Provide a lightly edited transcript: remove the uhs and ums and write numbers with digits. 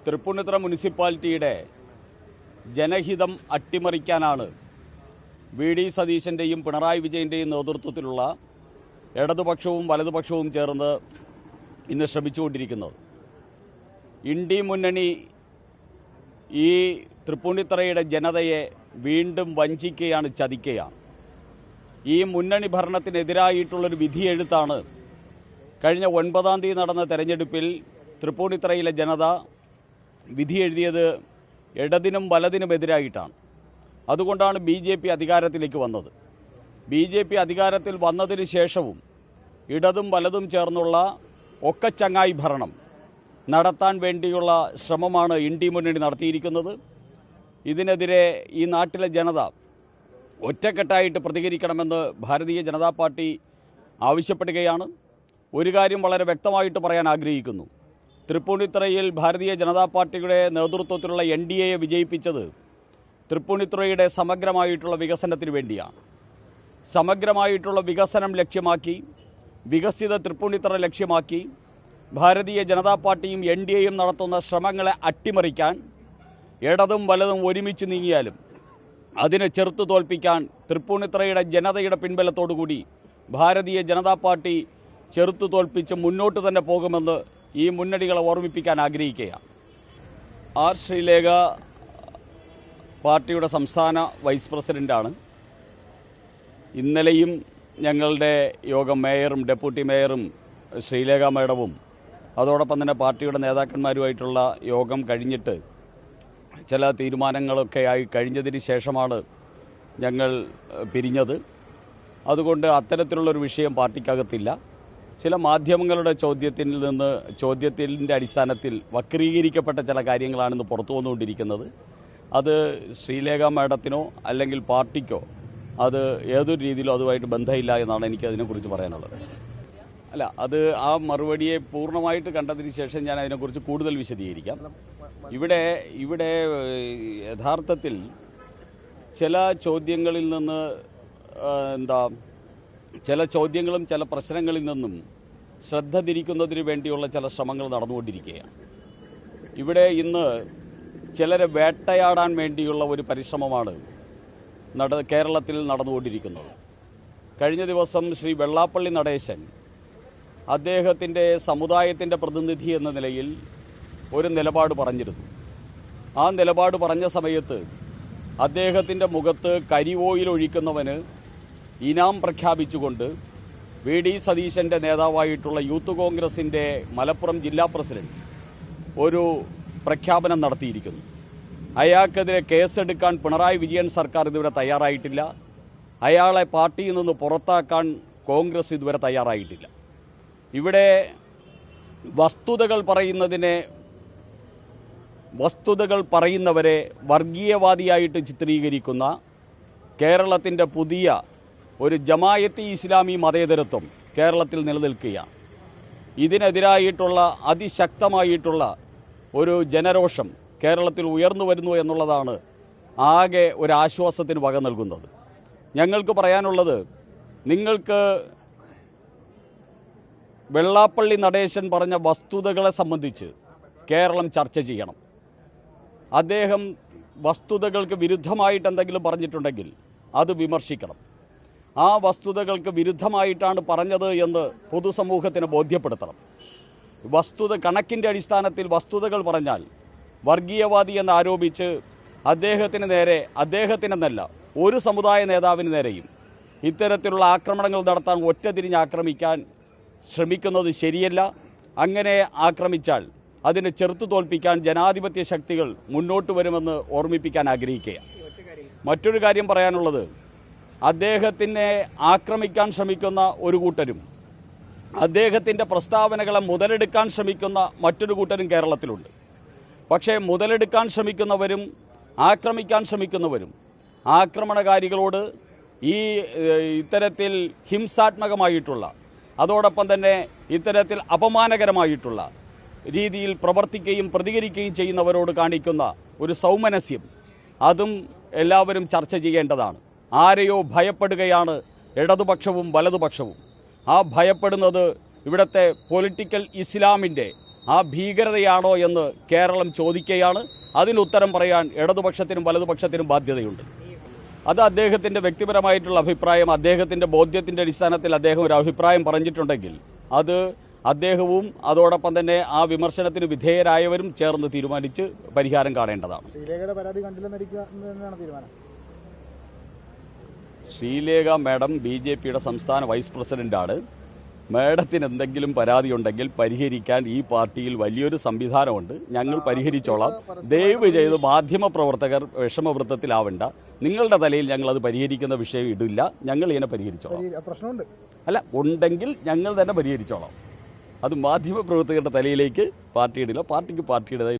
Tripunithura മുനിസിപ്പാലിറ്റിയുടെ ജനഹിതം അട്ടിമറിക്കാനാണ് VD. സതീശൻ്റെയും Pinarayi വിജയൻ്റെയും നേതൃത്വത്തിലുള്ള ഇടതുപക്ഷവും വലതുപക്ഷവും ചേർന്ന് ഇന്ന് ശ്രമിച്ചുകൊണ്ടിരിക്കുന്നത്. ഇന്ത്യ മുന്നണി ഈ തൃപ്പൂണിത്തുറയുടെ ജനതയെ വീണ്ടും വഞ്ചിക്കുകയാണ്, ചതിക്കുകയാണ്. ഈ മുന്നണി ഭരണത്തിനെതിരായിട്ടുള്ളൊരു വിധിയെഴുത്താണ് കഴിഞ്ഞ 9-ാം തീയതി നടന്ന തെരഞ്ഞെടുപ്പിൽ തൃപ്പൂണിത്തുറയിലെ ജനത വിധിയെഴുതിയത് ഇടതിനും വലതിനുമെതിരായിട്ടാണ്. അതുകൊണ്ടാണ് BJP അധികാരത്തിലേക്ക് വന്നത്. BJP അധികാരത്തിൽ വന്നതിന് ശേഷവും ഇടതും വലതും ചേർന്നുള്ള ഒക്കച്ചങ്ങായി ഭരണം നടത്താൻ വേണ്ടിയുള്ള ശ്രമമാണ് ഇന്ത്യ മുന്നണി നടത്തിയിരിക്കുന്നത്. ഇതിനെതിരെ ഈ നാട്ടിലെ ജനത ഒറ്റക്കെട്ടായിട്ട് പ്രതികരിക്കണമെന്ന് ഭാരതീയ ജനതാ പാർട്ടി ആവശ്യപ്പെടുകയാണ്. ഒരു കാര്യം വളരെ വ്യക്തമായിട്ട് പറയാൻ ആഗ്രഹിക്കുന്നു. തൃപ്പൂണിത്തുറയിൽ ഭാരതീയ ജനതാ പാർട്ടിയുടെ നേതൃത്വത്തിലുള്ള NDA വിജയിപ്പിച്ചത് തൃപ്പൂണിത്തുറയുടെ സമഗ്രമായിട്ടുള്ള വികസനത്തിന് വേണ്ടിയാണ്. സമഗ്രമായിട്ടുള്ള വികസനം ലക്ഷ്യമാക്കി, വികസിത തൃപ്പൂണിത്തുറ ലക്ഷ്യമാക്കി ഭാരതീയ ജനതാ പാർട്ടിയും NDAയും നടത്തുന്ന ശ്രമങ്ങളെ അട്ടിമറിക്കാൻ ഇടതും വലതും ഒരുമിച്ച് നീങ്ങിയാലും അതിനെ ചെറുത്തു തോൽപ്പിക്കാൻ തൃപ്പൂണിത്തുറയുടെ ജനതയുടെ പിൻബലത്തോടുകൂടി ഭാരതീയ ജനതാ പാർട്ടി ചെറുത്തു തോൽപ്പിച്ച് മുന്നോട്ട് തന്നെ പോകുമെന്ന് ഈ മുന്നണികളെ ഓർമ്മിപ്പിക്കാൻ ആഗ്രഹിക്കുകയാണ്. ആർ ശ്രീലേഖ പാർട്ടിയുടെ സംസ്ഥാന വൈസ് പ്രസിഡൻ്റാണ്. ഇന്നലെയും ഞങ്ങളുടെ യോഗം മേയറും ഡെപ്യൂട്ടി മേയറും ശ്രീലേഖ മേഡവും അതോടൊപ്പം തന്നെ പാർട്ടിയുടെ നേതാക്കന്മാരുമായിട്ടുള്ള യോഗം കഴിഞ്ഞിട്ട് ചില തീരുമാനങ്ങളൊക്കെ ആയി കഴിഞ്ഞതിന് ശേഷമാണ് ഞങ്ങൾ പിരിഞ്ഞത്. അതുകൊണ്ട് അത്തരത്തിലുള്ളൊരു വിഷയം പാർട്ടിക്കകത്തില്ല. ചില മാധ്യമങ്ങളുടെ ചോദ്യത്തിൻ്റെ അടിസ്ഥാനത്തിൽ വക്രീകരിക്കപ്പെട്ട ചില കാര്യങ്ങളാണിന്ന് പുറത്തു വന്നുകൊണ്ടിരിക്കുന്നത്. അത് ശ്രീലേഖ മാഡത്തിനോ അല്ലെങ്കിൽ പാർട്ടിക്കോ അത് ഏതൊരു രീതിയിലും അതുമായിട്ട് ബന്ധമില്ല എന്നാണ് എനിക്ക് അതിനെക്കുറിച്ച് പറയാനുള്ളത്. അല്ല, അത് ആ മറുപടിയെ പൂർണ്ണമായിട്ട് കണ്ടതിന് ശേഷം ഞാൻ അതിനെക്കുറിച്ച് കൂടുതൽ വിശദീകരിക്കാം. ഇവിടെ യഥാർത്ഥത്തിൽ ചില ചോദ്യങ്ങളിൽ നിന്ന് ചില ചോദ്യങ്ങളും ചില പ്രശ്നങ്ങളിൽ നിന്നും ശ്രദ്ധ തിരിക്കുന്നതിന് വേണ്ടിയുള്ള ചില ശ്രമങ്ങൾ നടന്നുകൊണ്ടിരിക്കുകയാണ്. ഇവിടെ ഇന്ന് ചിലരെ വേട്ടയാടാൻ വേണ്ടിയുള്ള ഒരു പരിശ്രമമാണ് കേരളത്തിൽ നടന്നുകൊണ്ടിരിക്കുന്നത്. കഴിഞ്ഞ ദിവസം ശ്രീ വെള്ളാപ്പള്ളി നടേശൻ അദ്ദേഹത്തിൻ്റെ സമുദായത്തിൻ്റെ പ്രതിനിധി എന്ന നിലയിൽ ഒരു നിലപാട് പറഞ്ഞിരുന്നു. ആ നിലപാട് പറഞ്ഞ സമയത്ത് അദ്ദേഹത്തിൻ്റെ മുഖത്ത് കരി ഓയിൽ ഒഴിക്കുന്നവന് ഇനാം പ്രഖ്യാപിച്ചുകൊണ്ട് വി.ഡി. സതീശൻ്റെ നേതാവായിട്ടുള്ള യൂത്ത് കോൺഗ്രസിൻ്റെ മലപ്പുറം ജില്ലാ പ്രസിഡന്റ് ഒരു പ്രഖ്യാപനം നടത്തിയിരിക്കുന്നു. അയാൾക്കെതിരെ കേസെടുക്കാൻ പിണറായി വിജയൻ സർക്കാർ ഇതുവരെ തയ്യാറായിട്ടില്ല. അയാളെ പാർട്ടിയിൽ നിന്ന് പുറത്താക്കാൻ കോൺഗ്രസ് ഇതുവരെ തയ്യാറായിട്ടില്ല. ഇവിടെ വസ്തുതകൾ പറയുന്നവരെ വർഗീയവാദിയായിട്ട് ചിത്രീകരിക്കുന്ന കേരളത്തിൻ്റെ പുതിയ ഒരു ജമായത്തി ഇസ്ലാമി മതേതരത്വം കേരളത്തിൽ നിലനിൽക്കുകയാണ്. ഇതിനെതിരായിട്ടുള്ള അതിശക്തമായിട്ടുള്ള ഒരു ജനരോഷം കേരളത്തിൽ ഉയർന്നു വരുന്നു എന്നുള്ളതാണ് ആകെ ഒരു ആശ്വാസത്തിന് വക നൽകുന്നത്. ഞങ്ങൾക്ക് പറയാനുള്ളത്, നിങ്ങൾക്ക് വെള്ളാപ്പള്ളി നടേശൻ പറഞ്ഞ വസ്തുതകളെ സംബന്ധിച്ച് കേരളം ചർച്ച ചെയ്യണം. അദ്ദേഹം വസ്തുതകൾക്ക് വിരുദ്ധമായിട്ട് എന്തെങ്കിലും പറഞ്ഞിട്ടുണ്ടെങ്കിൽ അത് വിമർശിക്കണം. ആ വസ്തുതകൾക്ക് വിരുദ്ധമായിട്ടാണ് പറഞ്ഞത് എന്ന് പൊതുസമൂഹത്തിന് ബോധ്യപ്പെടുത്തണം. കണക്കിൻ്റെ അടിസ്ഥാനത്തിൽ വസ്തുതകൾ പറഞ്ഞാൽ വർഗീയവാദി എന്ന് ആരോപിച്ച് അദ്ദേഹത്തിന് നേരെ, അദ്ദേഹത്തിനെന്നല്ല ഒരു സമുദായ നേതാവിന് നേരെയും ഇത്തരത്തിലുള്ള ആക്രമണങ്ങൾ നടത്താൻ ഒറ്റതിരിഞ്ഞ് ആക്രമിക്കാൻ ശ്രമിക്കുന്നത് ശരിയല്ല. അങ്ങനെ ആക്രമിച്ചാൽ അതിനെ ചെറുത്തു തോൽപ്പിക്കാൻ ജനാധിപത്യ ശക്തികൾ മുന്നോട്ട് വരുമെന്ന് ഓർമ്മിപ്പിക്കാൻ ആഗ്രഹിക്കുകയാണ്. മറ്റൊരു കാര്യം പറയാനുള്ളത്, അദ്ദേഹത്തിനെ ആക്രമിക്കാൻ ശ്രമിക്കുന്ന ഒരു കൂട്ടരും അദ്ദേഹത്തിൻ്റെ പ്രസ്താവനകളെ മുതലെടുക്കാൻ ശ്രമിക്കുന്ന മറ്റൊരു കൂട്ടരും കേരളത്തിലുണ്ട്. പക്ഷേ മുതലെടുക്കാൻ ശ്രമിക്കുന്നവരും ആക്രമിക്കാൻ ശ്രമിക്കുന്നവരും ആക്രമണകാരികളോട് ഇത്തരത്തിൽ ഹിംസാത്മകമായിട്ടുള്ള, അതോടൊപ്പം തന്നെ ഇത്തരത്തിൽ അപമാനകരമായിട്ടുള്ള രീതിയിൽ പ്രവർത്തിക്കുകയും പ്രതികരിക്കുകയും ചെയ്യുന്നവരോട് കാണിക്കുന്ന ഒരു സൗമനസ്യം, അതും എല്ലാവരും ചർച്ച ചെയ്യേണ്ടതാണ്. ആരെയോ ഭയപ്പെടുകയാണ് ഇടതുപക്ഷവും വലതുപക്ഷവും. ആ ഭയപ്പെടുന്നത് ഇവിടുത്തെ പൊളിറ്റിക്കൽ ഇസ്ലാമിൻ്റെ ആ ഭീകരതയാണോ എന്ന് കേരളം ചോദിക്കുകയാണ്. അതിന് ഉത്തരം പറയാൻ ഇടതുപക്ഷത്തിനും വലതുപക്ഷത്തിനും ബാധ്യതയുണ്ട്. അത് അദ്ദേഹത്തിൻ്റെ വ്യക്തിപരമായിട്ടുള്ള അഭിപ്രായം, അദ്ദേഹത്തിൻ്റെ ബോധ്യത്തിൻ്റെ അടിസ്ഥാനത്തിൽ അദ്ദേഹം ഒരു അഭിപ്രായം പറഞ്ഞിട്ടുണ്ടെങ്കിൽ അത് അദ്ദേഹവും അതോടൊപ്പം തന്നെ ആ വിമർശനത്തിന് വിധേയരായവരും ചേർന്ന് തീരുമാനിച്ച് പരിഹാരം കാണേണ്ടതാണ്. ശ്രീലേഖയുടെ പരാതി കണ്ടില്ലെന്നടിക്കുകയാണ് തീരുമാനം. ശ്രീലേഖ മാഡം BJPയുടെ സംസ്ഥാന വൈസ് പ്രസിഡന്റാണ്. മാഡത്തിന് എന്തെങ്കിലും പരാതിയുണ്ടെങ്കിൽ പരിഹരിക്കാൻ ഈ പാർട്ടിയിൽ വലിയൊരു സംവിധാനമുണ്ട്. ഞങ്ങൾ പരിഹരിച്ചോളാം. ദയവ് ചെയ്ത് മാധ്യമപ്രവർത്തകർ വിഷമവൃത്തത്തിലാവണ്ട. നിങ്ങളുടെ തലയിൽ ഞങ്ങൾ അത് പരിഹരിക്കുന്ന വിഷയം ഇടില്ല. ഞങ്ങൾ ഇതിനെ പരിഹരിച്ചോളാം. പ്രശ്നമുണ്ട് അല്ല, ഉണ്ടെങ്കിൽ ഞങ്ങൾ തന്നെ പരിഹരിച്ചോളാം. അത് മാധ്യമപ്രവർത്തകരുടെ തലയിലേക്ക് പാർട്ടി ഇടില്ല. പാർട്ടിക്ക് പാർട്ടിയുടേതായി